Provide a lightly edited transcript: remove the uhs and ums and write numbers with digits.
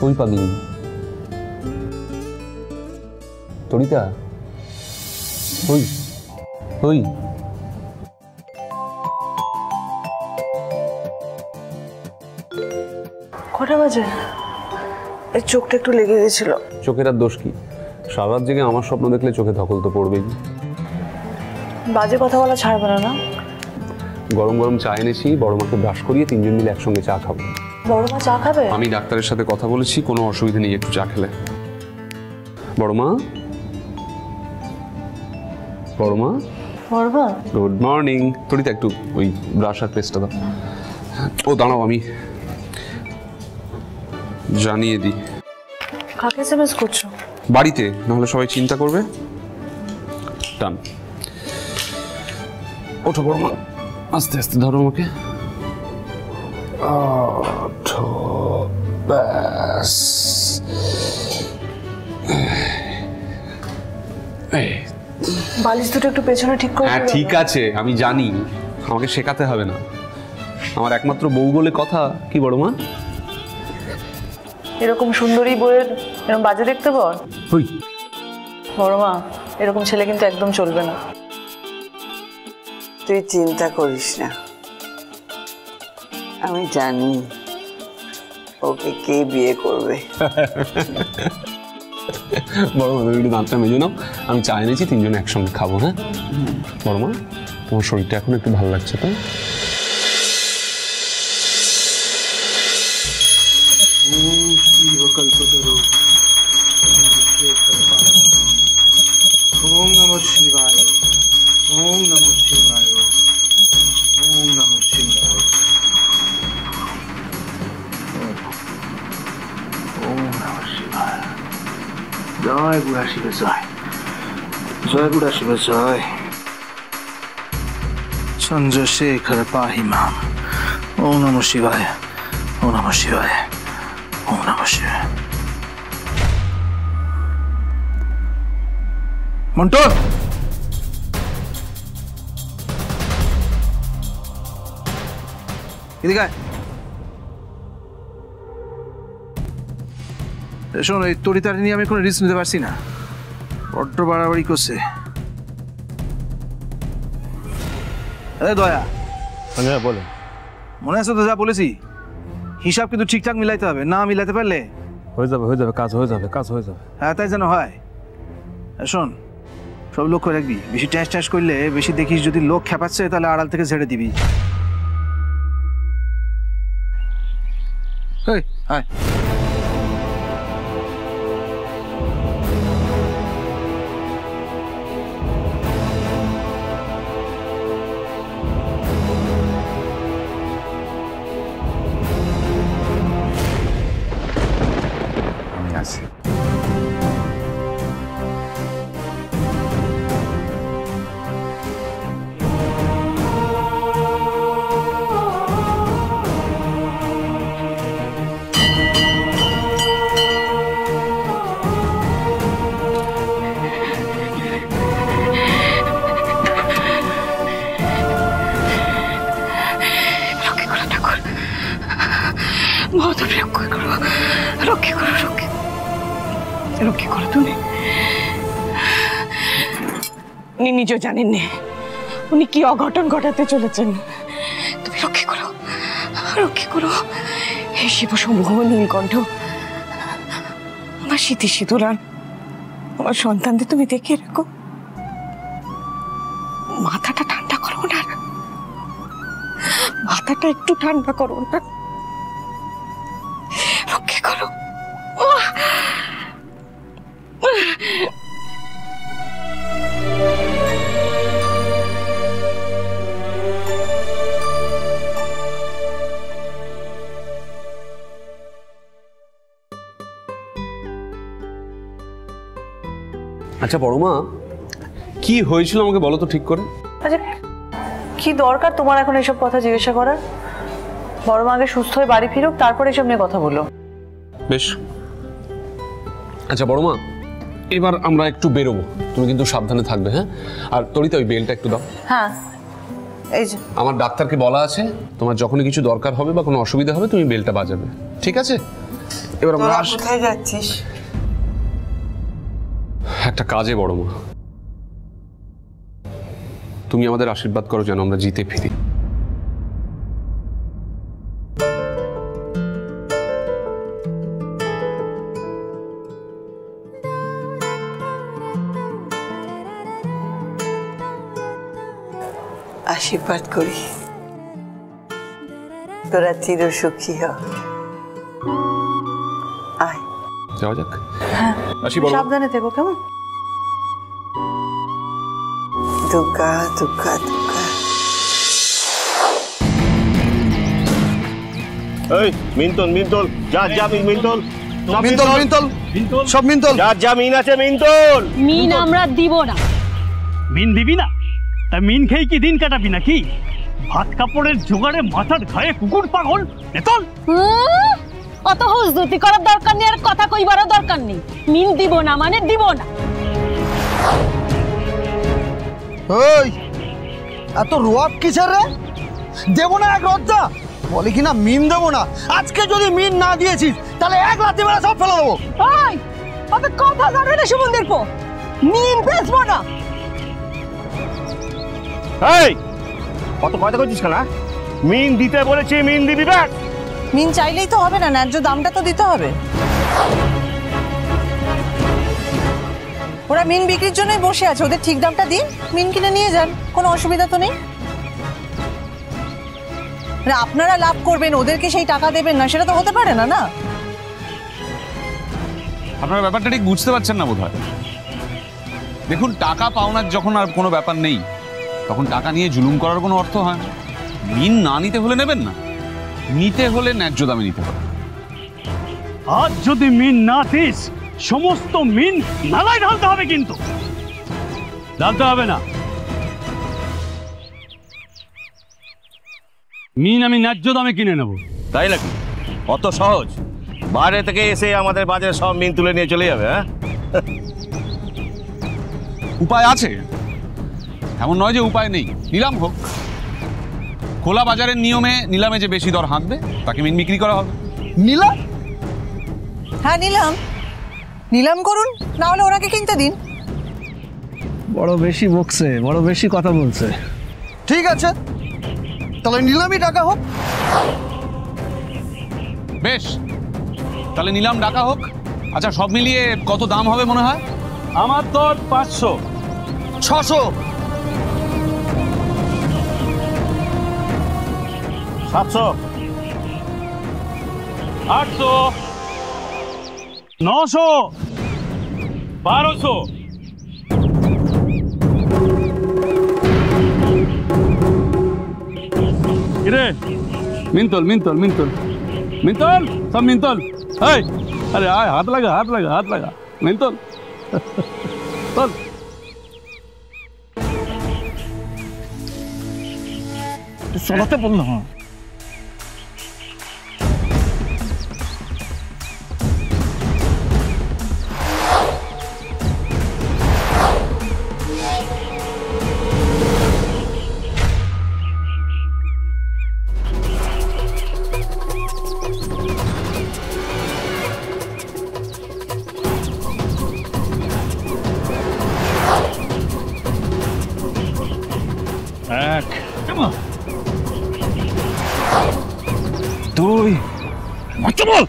ওই পাগলি তরিতা, ওই ওই কটা বাজে? এই চোখটা একটু লেগে গেছিল। চোখের আর দোষ কি? সারা রাত জেগে আমার স্বপ্ন দেখলে চোখে ধকল তো পড়বেই। বাজে কথা বলা ছাড়বে না। গরম গরম চা এনেছি, বড় মাকে ব্রাশ করিয়ে তিনজন মিলে একসঙ্গে চা খাবো। বড় মা চা খাবে? আমি ডাক্তারের সাথে কথা বলেছি, কোনো অসুবিধা নেই একটু চা খেলে। বড় মা, বড় মা, বড় মা গুড মর্নিং। তরিতা একটু ওই ব্রাশ আর পেস্টটা দাও। ও দাঁড়াও, আমি জানিয়ে দিই। কাকে এসএমএস করছো? বাড়িতে, নাহলে সবাই চিন্তা করবে। টান, ওঠো বড় মা, আস্তে আস্তে ধরো আমাকে। ব্যাস, বালিশ দুটো একটু পেছনে ঠিক করে। হ্যাঁ ঠিক আছে, আমি জানি, আমাকে শেখাতে হবে না। আমার একমাত্র বউ বলে কথা। কি বড় মা? এরকম সুন্দরী বউয়ের এরকম বাজে দেখতে বল? ওই বড় মা, এরকম ছেলে কিন্তু একদম চলবে না। তুই চিন্তা করিস না, আমি জানি ওকে কে বিয়ে করবে। বড় মা, একটু দাঁতটা মেজে নাও, আমি চা এনেছি, তিনজনে একসঙ্গে খাবো। হ্যাঁ বড় মা, তোমার শরীরটা এখন একটু ভালো লাগছে তো? ওম নমঃ শিবায়, ওম নমঃ শিবায়, ওম নমঃ শিবায়, ওম নমঃ শিবায়। জয় বুড়া শিবের জয়, জয় বুড়া শিবের জয়। চন্দ্রশেখর পাহি মাম। ওম নমঃ শিবায়, ওম নমঃ শিবায়, ওম নমঃ শিবায়। মন্টন, এদিকে আয়। শোন, এই তরিতারি নিয়ে আমি কোনো রিস্ক নিতে পারছি না, বড্ড বাড়াবাড়ি করছে। দয়া, বলে মনে আছে তো যা বলেছি? হিসাব কিন্তু ঠিকঠাক মিলাইতে হবে, না মিলাতে পারলে হয়ে যাবে, কাজ হয়ে যাবে। হ্যাঁ তাই যেন হয়। শোন, সব লক্ষ্য রাখবি, বেশি ট্যাস করলে, বেশি দেখিস যদি লোক খেপাচ্ছে, তাহলে আড়াল থেকে ছেড়ে দিবি। হায় আমি আছি। রক্ষে করো তুমি। উনি নিজেও জানেন না উনি কি অঘটন ঘটাতে চলেছেন। তুমি রক্ষে করো, রক্ষে করো। হে শিব শম্ভ নীলকণ্ঠ, আমার স্মৃতি সিঁদুরান, আমার সন্তানদের তুমি দেখে রাখো। মাথাটা ঠান্ডা করো না, মাথাটা একটু ঠান্ডা করো না, রক্ষে করো। আচ্ছা বড় মা, কি হয়েছিল আমাকে বলো তো ঠিক করে। আচ্ছা, কি দরকার তোমার এখন এসব কথা জিজ্ঞাসা করার? বড় মা আগে সুস্থ হয়ে বাড়ি ফিরুক, তারপর এসব নিয়ে কথা বলো। বেশ। আচ্ছা বড় মা, এবার আমরা একটু বেরোবো, তুমি কিন্তু সাবধানে থাকবে। হ্যাঁ, আর তরিতা ওই বেলটা একটু দাও। হ্যাঁ, এই যে আমার ডাক্তারকে বলা আছে, তোমার যখনই কিছু দরকার হবে বা কোনো অসুবিধা হবে তুমি বেলটা বাজাবে, ঠিক আছে? এবার আমরা তোরা কোথায় যাচ্ছিস? একটা কাজে বড় মা, তুমি আমাদের আশীর্বাদ করো যেন আমরা জিতে ফিরি। আশীর্বাদ করি তোরা চির সুখী হ। আয়, যাওয়া যাক। আসি বড় মা। সাবধানে থেকো কেমন? দুর্গা দুর্গা দুর্গা। এই মিন্তল মিন্তল যা যা মিন্তল সব মিন্তল মিন্তল সব মিন্তল। যা যা মিন আছে মিন্তল। মিন আমরা দিব না। মিন দিবি না? তা মিন খেয়ে কি দিন কাটাবি নাকি? ভাত কাপড়ের জোগাড়ে মাথার ঘায়ে কুকুর পাগল নেতল। অত হুজুতি করার দরকার নেই, আর কথা কইবারও দরকার নেই। মিন দিব না মানে দিব না। ওই এত রোয়াব কিসের রে? দেবো না এক রজ্জা? বলি কিনা মিন দেবো না। আজকে যদি মিন না দিয়েছিস তাহলে এক রাতে বেলা সব ফেলে দেবো। ওই অত কথা জানবে না সুমন্দির পো, মিন বেচবো না। এই কত কথা কইছিস কেন? মিন দিতে বলেছি, মিন দিবি ব্যাস। মিন চাইলেই তো হবে না, ন্যায্য দামটা তো দিতে হবে। ওরা মিন বিক্রির জন্যই বসে আছে, ওদের ঠিক দামটা দিন, মিন কিনে নিয়ে যান, কোনো অসুবিধা তো নেই। আপনারা লাভ করবেন, ওদেরকে সেই টাকা দেবেন না, সেটা তো হতে পারে না। না, আপনারা ব্যাপারটা ঠিক বুঝতে পারছেন না বোধহয়। দেখুন, টাকা পাওনার যখন আর কোনো ব্যাপার নেই, তখন টাকা নিয়ে জুলুম করার কোনো অর্থ হয় না। মিন না নিতে হলে নেবেন না, নিতে হলে ন্যায্য দামে নিতে হবে। আজ যদি মিন না দিস, সমস্ত মিন নালায় ঢালতে হবে। কিন্তু ঢালতে হবে না, মিন আমি ন্যায্য দামে কিনে নেব। তাই নাকি? অত সহজ? বাইরে থেকে এসে আমাদের বাজারে সব মিন তুলে নিয়ে চলে যাবে? হ্যাঁ, উপায় আছে, এমন নয় যে উপায় নেই। নিলাম হোক, খোলা বাজারের নিয়মে নিলামে যে বেশি দর হাঁকবে তাকে মিন বিক্রি করা হবে। নিলাম? হ্যাঁ নিলাম, নিলাম করুন, না হলে ওনাকে কিনতে দিন। বড় বেশি বকছে, বড় বেশি কথা বলছে। ঠিক আছে, তাহলে নিলামই টাকা হোক। বেশ, তাহলে নিলাম ডাকা হোক। আচ্ছা, সব মিলিয়ে কত দাম হবে মনে হয়? আমার তো 500, 600, 700, 800, 900, 1200। কিরে মিন্তল মিন্তল মিন্তল মিন্তল, সব মিন্তল। এই আরে আয়, হাত লাগা হাত লাগা হাত লাগা, মিন্তল চল। চলাতে বললো। হ্যাঁ, এক, দুই, বল।